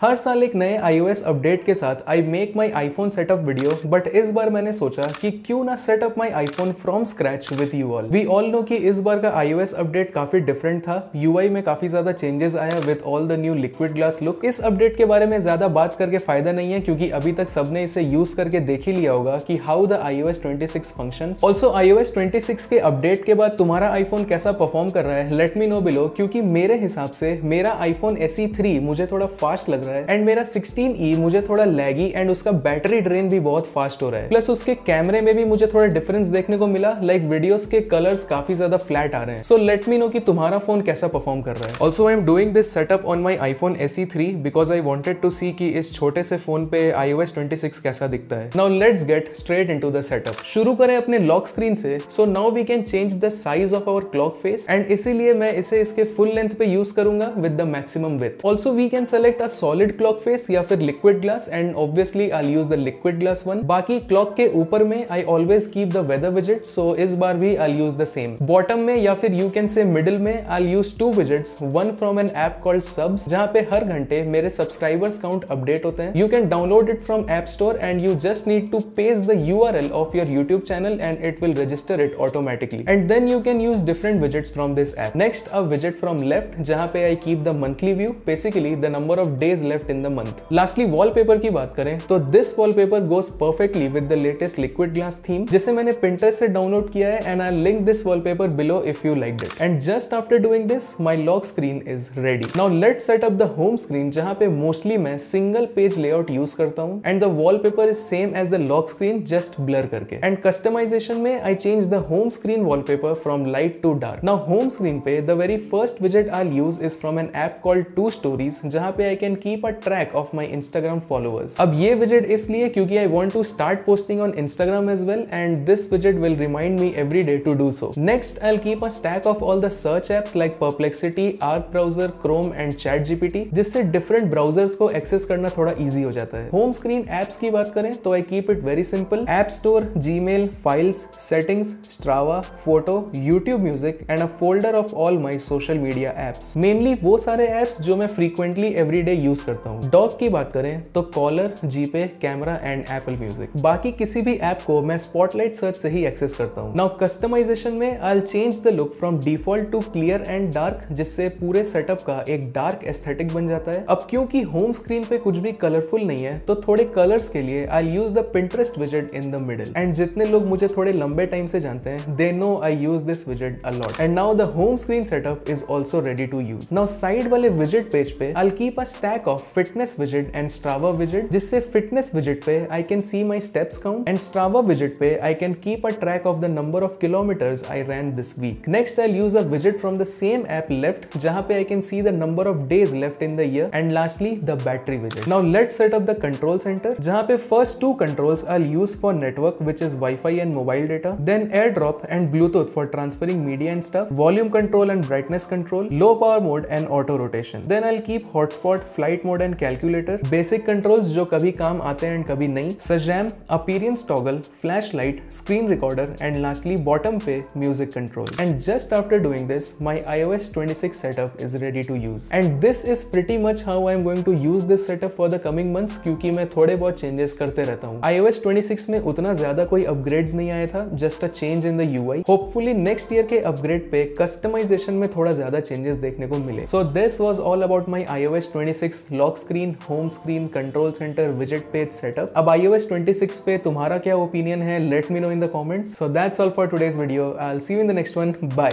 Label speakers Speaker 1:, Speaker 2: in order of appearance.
Speaker 1: हर साल एक नए iOS अपडेट के साथ I make my iPhone setup video, but इस बार मैंने सोचा कि क्यों ना setup my iPhone from scratch with you all. We all know कि इस बार का iOS अपडेट काफी डिफरेंट था। UI में काफी ज्यादा चेंजेस आया with all the new liquid glass look. इस अपडेट के बारे में ज्यादा बात करके फायदा नहीं है क्योंकि अभी तक सबने इसे यूज करके देख ही लिया होगा कि how the iOS 26 functions. Also iOS 26 के अपडेट के बाद तुम्हारा आईफोन कैसा परफॉर्म कर रहा है, लेट मी नो बिलो, क्योंकि मेरे हिसाब से मेरा आईफोन SE 3 मुझे थोड़ा फास्ट लग रहा है एंड मेरा 16E मुझे थोड़ा लैगी एंड उसका बैटरी ड्रेन भी बहुत फास्ट हो रहा है। प्लस उसके कैमरे में भी मुझे थोड़ा डिफरेंस देखने को मिला, लाइक वीडियोस के कलर्स काफी ज्यादा फ्लैट आ रहे हैं। सो लेट मी नो कि तुम्हारा फोन कैसा परफॉर्म कर रहा है। Also I am doing this setup on my iPhone SE 3 because I wanted to see कि इस छोटे से फोन पे iOS 26 कैसा दिखता है। Now let's get straight into the setup. शुरू करें अपने लॉक स्क्रीन से। So now we can change the size of our clock face and इसीलिए मैं इसे इसके फुल लेंथ पे यूज करूंगा with the maximum width. Also we can select a solid clock face या फिर liquid glass and obviously I use the liquid glass one. बाकी clock के ऊपर में I always keep the weather विजेट, so इस बार भी I use the same. Bottom में या फिर यू कैन से मिडिल में I use two widgets, one from an app called Subs, जहां पे हर घंटे मेरे सब्सक्राइबर्स काउंट अपडेट होते हैं। You can download it from app store and you just need to paste the URL of your YouTube channel and it will register it automatically and then you can use different widgets from this app. Next a विजेट from left जहां पे I keep the monthly view, basically the number of days left in the month. Lastly wallpaper की बात करें तो this wallpaper goes perfectly with the latest liquid glass theme जिसे मैंने Pinterest से डाउनलोड किया है and I link this wallpaper below if you like it. And just after doing this my lock screen is ready. Now let's set up the home screen जहां पे mostly मैं single page layout use करता हूं and the wallpaper is same as the lock screen, just blur करके। And customisation में I change the home screen wallpaper from light to dark. Now home screen पे the very first विजेट I use is from an app called two stories जहां पे I can keep a track of my Instagram followers। अब ये विजेट इसलिए क्योंकि I want to start posting on Instagram as well and this widget will remind me every day to do so. Next I'll keep a stack of all the search apps like Perplexity, Arc browser, Chrome and ChatGPT जिससे different browsers को access करना थोड़ा easy हो जाता है। Home screen apps की बात करें तो I keep it very simple. App Store, Gmail, Files, Settings, Strava, Photo, YouTube Music and a folder of all my social media apps. Mainly वो सारे apps जो मैं frequently everyday use करता हूँ। Dock की बात करें तो caller, GPay, camera and Apple music. बाकी किसी भी ऐप को मैं स्पॉटलाइट सर्च से ही एक्सेस करता हूँ। नाउ कस्टमाइजेशन में I change the look from default to clear and dark जिससे पूरे सेटअप का एक डार्क एस्थेटिक बन जाता है। अब क्योंकि होम स्क्रीन पे कुछ भी कलरफुल नहीं है तो थोड़े कलर्स के लिए आई यूज द Pinterest विजेट इन द मिडिल एंड जितने लोग मुझे थोड़े लंबे टाइम से जानते हैं they know I use this विजेट a lot and now the home screen setup is also ready to use. Now side वाले विजेट पेज पे I keep a stack of fitness विजेट एंड Strava विजेट जिससे फिटनेस विजेट पे I can see my steps count and Strava विजेट पे I can keep a track of the number of kilometres I ran this week. Next I use a विजेट from the same app left जहां पे I can see the number of days left in the year and lastly the battery विजेट। Now let's set up the control centre जहां पे first two controls I use for network which is wifi and mobile data, then AirDrop and Bluetooth for transferring media and stuff, volume control and brightness control, low power mode and auto rotation. Then I keep hotspot, flight mode and calculator, basic controls जो कभी काम आते हैं एंड कभी नहीं, Shazam, appearance toggle, flashlight, screen recorder and lastly bottom पे music control. And just after doing this my iOS 26 setup is ready to use and this is pretty much how I am going to use this setup for the coming months क्योंकि मैं थोड़े बहुत changes करते रहता हूँ। iOS 26 में उतना ज्यादा कोई अपग्रेड्स नहीं आया था, just a change in the UI। Hopefully next year के अपग्रेड पे कस्टमाइजेशन में थोड़ा ज्यादा चेंजेस देखने को मिले। So this was all about my iOS 26 lock screen, home screen, control centre, विजेट पेज सेटअप। अब iOS 26 पे तुम्हारा क्या ओपिनियन है, let me know in the comments. So that's all for today's video. I will see you in the next one. Bye.